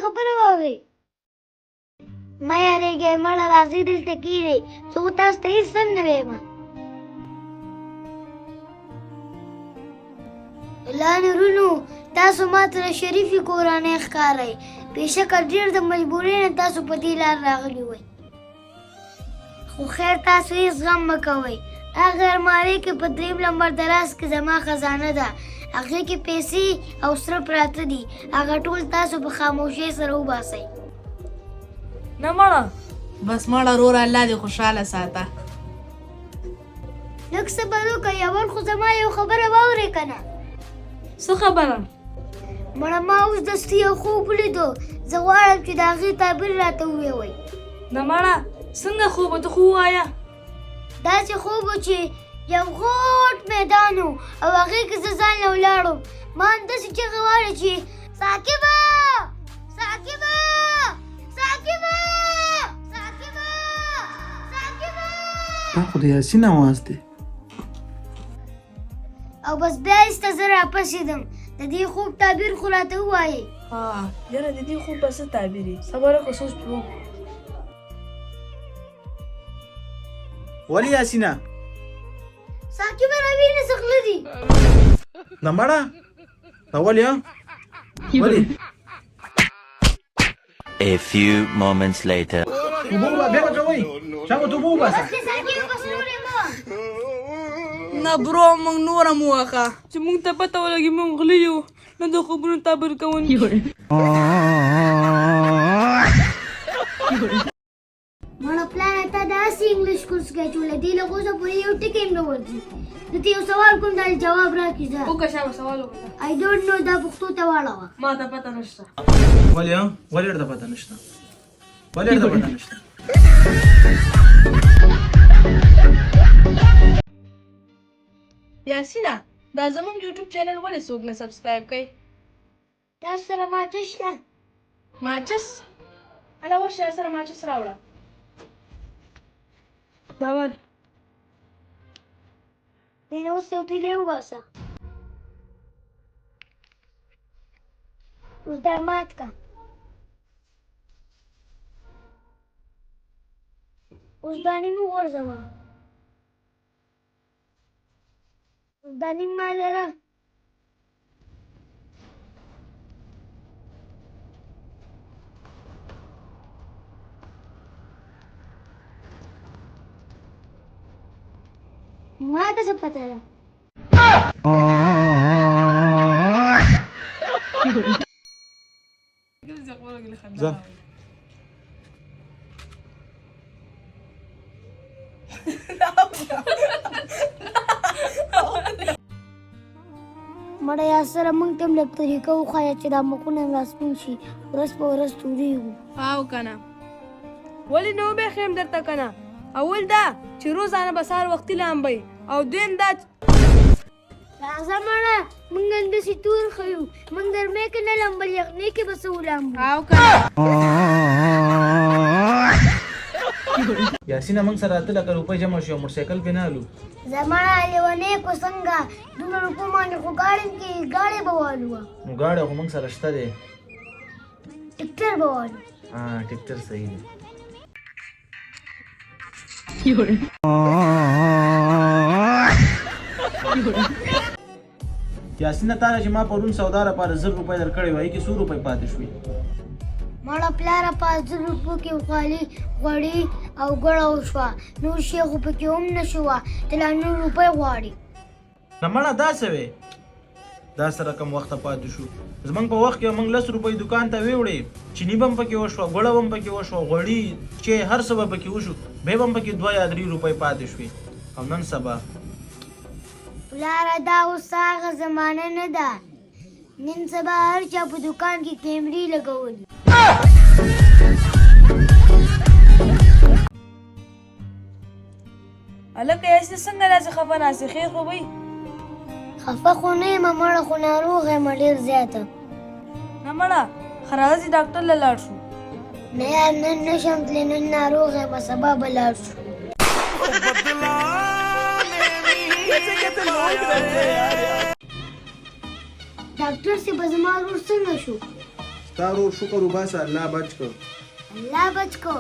خبره واورئ. مه یارېږئ مړه راځئ دلته کښېنئ، زه خو تاسو ته هېڅ هم نه وایم. الله نورونو تاسو ما ته د شریفې کورنۍ ښکارئ. بېشکه ډېر د مجبورۍ نه تاسو په دې لار راغلي وئ، خو خیر تاسو هېڅ غم مه کوئ. هغه المارۍ کې په 3 نمبر دراز کې زما خزانه ده، هغې کې پیسې او سره پراته دي. هغه ټول تاسو په خاموشۍ سره وباسئ. نه مړه بس مړه وروره الله دې خوشحاله ساته. لږ صبر وکړئ، اول خو زما یو خبره واورئ که نه. څه خبره؟ مړه ما اوس دستي یو خوب ولیدو، زه غواړم چې د هغې تعبیر راته ووایئ. نه مړه څنګه خوب ته خو ووایه. داسې خوب و چې یو غوټ میدان و او هغې کې زه ځان له ولاړم. ما همداسې چغې واړې چې ساقبه ساقبه ساقبه ساقبه ساقبه. دا خو د یاسین اواز دی. او بس بیا ایسته زه راپسېدم. د دې خوب تعبیر خو راته ووایئ. یاره د دې خوب به څه تعبیر یي؟ صبر وکړه سوچ پرې وکړو. ولې یاسینه؟ ساقبه راوینې څه غله دي؟ نه مړه ولې ولې؟ A few moments later. اوبه بیا به کوئ، شابه اوبه وباسه. بس دې ساقبه پسې وړې مه. نه برو موږ نوره مو واخه چې موږ ته پته ولګي موږ غلي یو، نه د خوبونو تعبیر کوونکي. مړه پلاره تا داسې انګلیش کورس کې اچولی دی لکه اوسه پورې یو ټکی هم نه ورځي. زه ته یو سوال کوم دا جواب راکړي. زه وکړه شابه سوال وکړه. I don't know دا پښتو ته واړوه. ما ته پته نشته. ولې ولې ورته پته نشته؟ ولې ورته پته نشته؟ یاسینه دا زموږ یوټیوب چینل ولې څوک نه سبسکرایب کوي؟ تاسو سره ماچس شته؟ ماچس اله ورشه سره ماچس راوړه. دا ول دې نه اوس یو تیلی وباسه. اوس دا مات که. اوس دا نیم وغورځوه. اوس دا نیم ما لره. ما ته څه پته ده؟ ځه مړه یا سره موږ ته هم لږ طریقه وښایه چې دا مخونه هم راسپون شي، ورځ په ورځ تورېږو. او کنه ولې نه وبېښیم درته کنه. اول دا چې روزانه به سهار وختي لامبئ، او دویم دا راځه مړه موږ همداسې تور ښیو، موږ ګرمۍ کې نه لامبل یخنۍ کې به څه ولامبو. او کنه یاسینه موږ سره 8 لکه روپۍ جمع شو، موټرسایکل پې نه الو. زما لیونۍ کو څنګه 2 روپو باندې خو ګاډۍ کې ګاډۍ به والوه. نو ګاډی خو موږ سره شته دی. ټکټر به والو. ټکټر صحیح دی. یاسینه تا چې ما پرون سودا لپاره 1000 روپۍ درکړې وای کې 100 روپۍ پاتې شوې. مړه پلاره 500 روپو کې خالي غوړي او ګوړه وشوه، نور شی خو پکې هم نه شوه، ته لا 9 روپۍ غواړې. نه مړه دا څه وې؟ دا سره کم وخته پاتې شو. زمونږ په وخت کې موږ 10 روپۍ دکان ته ویوړې، چینی به هم پکې وشوه، ګوړه به هم پکې وشوه، غوړي چې هر څه به پکې وشو، بیا به هم پکې 2 یا 3 روپۍ پاتې شوې. او نن سبا پلاره دا اوس هغه زمانه نه ده. نن سبا هر چا په دکان کې کیمرې لګولي. هلکه یاسین څنګه داسې خفه ناستې؟ خیر خو به خفه خو نه یم مړه، خو ناروغه یم ډېر زیاته. نه مړه ښه راځه چې ډاکټر له لاړ شو. نه یار نن نشم تللی، نن ناروغه یم، سبا به لاړ شو. ډاکټر صاحب زما ورور څنګه شو؟ تا ورور شکر وباسه الله بچ کړ. الله بچ کو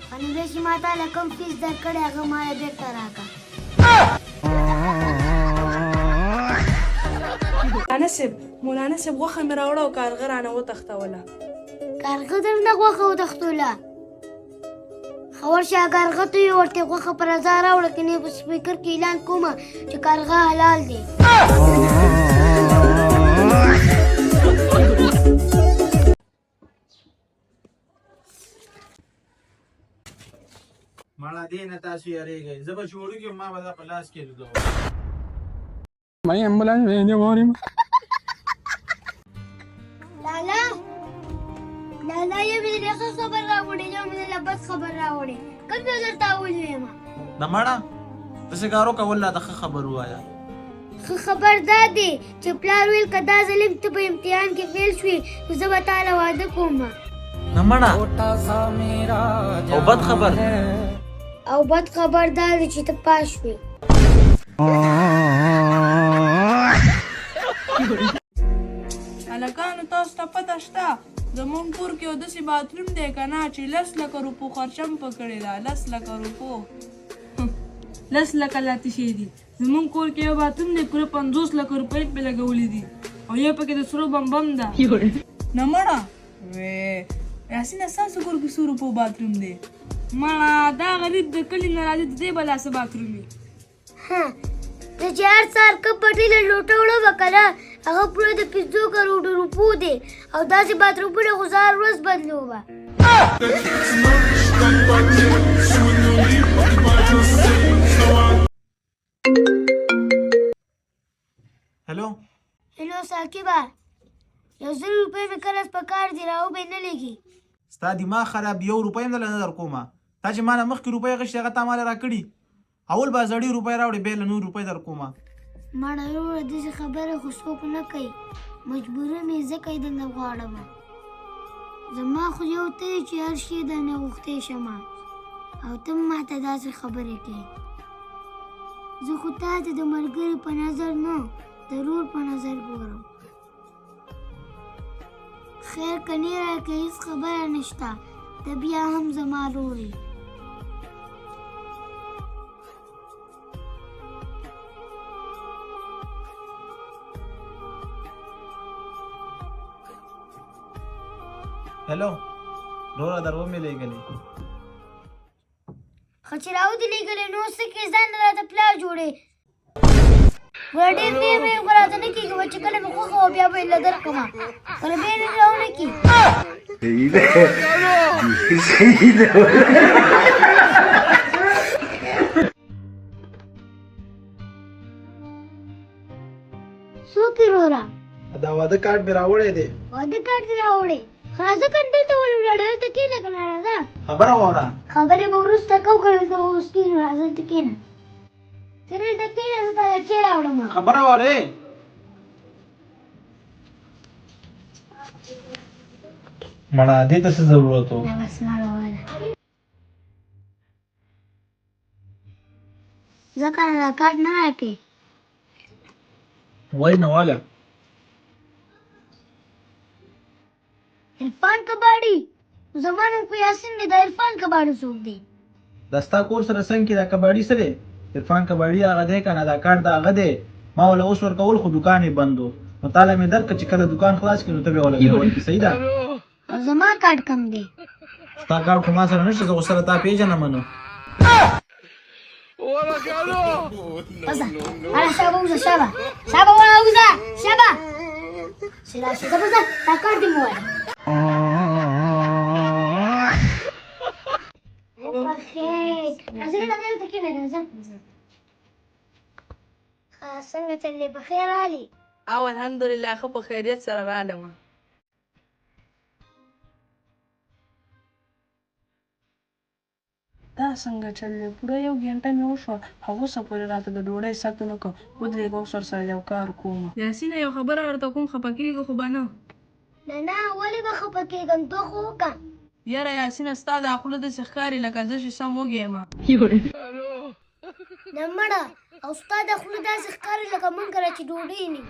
خو نو چې ما تعالی کوم فیس درکړی هغه ماله بېرته راکړه. مولانا صاحب غوښه مې راوړه او کارغه رانه وتښتوله. کارغه درنه غوښه وتښتوله؟ ښه ورشه کارغه ته یې ورته غوښه په رضا راوړه کنې په سپیکر کې اعلان کومه چې کارغه حلال دی. مړه دې نه تاسو یارېږئ. زه به چې وړوکی وم ما به دا په لاس کې لیدو. لالا لالا یو مې درې ښه خبر راوړې یو مې درله بد خبر راوړې کوم یو درته وویمه؟ د مړه داسې کار وکړه والله د ښه خبر ووایه. ښه خبر دا دی چې پلار ویل که دا ظلم ته په امتحان کې فیل شوې نو زه به تا له واده کوم. نه مړه او بد خبر او بد خبر دا دی چې ته پاس شوې. هلکانو تاسو ته پته شته زمونږ کور کې یو داسې باتروم دی که نه چې 10 لکه روپو خرچه م په کړې ده. 10 لکه روپو 10 لکه لاته شي دي. زمونږ کور کې یو باتروم دی پوره 50 لکه روپۍ پې لګولي دي او یو پکې د سرو بمبم ده. نه مړه وې یاسینه ستاسو کور کې څو روپو باتروم دی؟ مړه دا غریب د کلي نه راځي د دې به لاسه باتروم وي. ته چې هر سهار کپ پټۍ له لوټه وړه به که نه هغه پوره د 500 کروړو روپو دی او داسې باترومونه خو زه هر ورځ بدلومه. هلو هلو ساقبه 100 روپۍ مې کله په کار دي راوبې نه لګي. ستا دماغ خراب دی. 1 روپۍ هم دله نه در کومه. تا چې ما نه مخکې روپۍ اخیستې هغه تا ماله راکړي. اول به زړې روپۍ راوړې بیا له 9 روپۍ در کومه. مړه وروره داسې خبره خو څوک نه کوي مجبوره مې ځکه یې درنه غواړم. زما خو یو ته یې چې هر شی درنه غوښتی شمه او ته هم ماته داسې خبرې کوې. زه خو تا ته د ملګري په نظر نه د رور په نظر ګورم. خیر که نه راکړې هېڅ خبره نشته ته بیا هم زما رور یې. هلو روره در ومې لېږلې خو چې راودې لېږلې نو څه کې ځان راته پلار جوړې ګوره ډېر بیا مې راته نه کېږي چې کله مې خوښه وه بیا به یې له درکړمه کله بیا مې راونه کي. څوک یې وروره؟ دا واده کارت مې راوړی دی. واده کارت دې راوړی؟ راځه کنه دلته ولې دلته کښېنه که نه راځه خبره واوره. خبرې به وروسته کوو که دلته به اوس کښېنو راځه دلته کښېنه ته دلته کښېنه زه تا چای راوړم. خبره واورې. مړه دې ته څه ضرورت و؟ نه بس مړه واله ځکه نه دا کارت نه راکړې وای نه واله عرفان کباړي زما نوم خو یاسین دی دا عرفان کباړي څوک دی؟ دا ستا کور سره څنګ کې دا کباړي څه دی؟ عرفان کباړي هغه دی که نه دا کارت د هغه دی. ما وله اوس ورکول خو دوکان یې بند و نو تاله مې درکړه چې کله دوکان خلاص کړي نو ته بیا وله بیا ورکړي. صحیح ده؟ او زما کارت کم دی؟ ستا کارت خو ما سره نشته زه خو سره تا پېژنم نو. وځه هله شابه وځه شابه شابه وځه شابه چې راشي ځه وځه دا کارت دې مو وایه. بخیر راځه دلته کښېنه راځه. څنګه چلې بخیر علي؟ او الحمدلله ښه په خیریت سره راغلم. دا څنګه چلې پوره 1 غنټه مې وشوه او اوسه پورې راته د ډوډۍ ساعت نه کړ ودرېږه اوس ورسره یو کار کوم. یاسینه یو خبره درته کوم خفه کېږه خو به نه. نه ولې به خفه کېږم ته خو وکړه. یاره یاسینه ستا دا خوله داسې ښکاري لکه زه چې سم وږی یم. نه مړه او ستا دا خوله داسې ښکاري لکه موږ کره چې ډوډۍ نه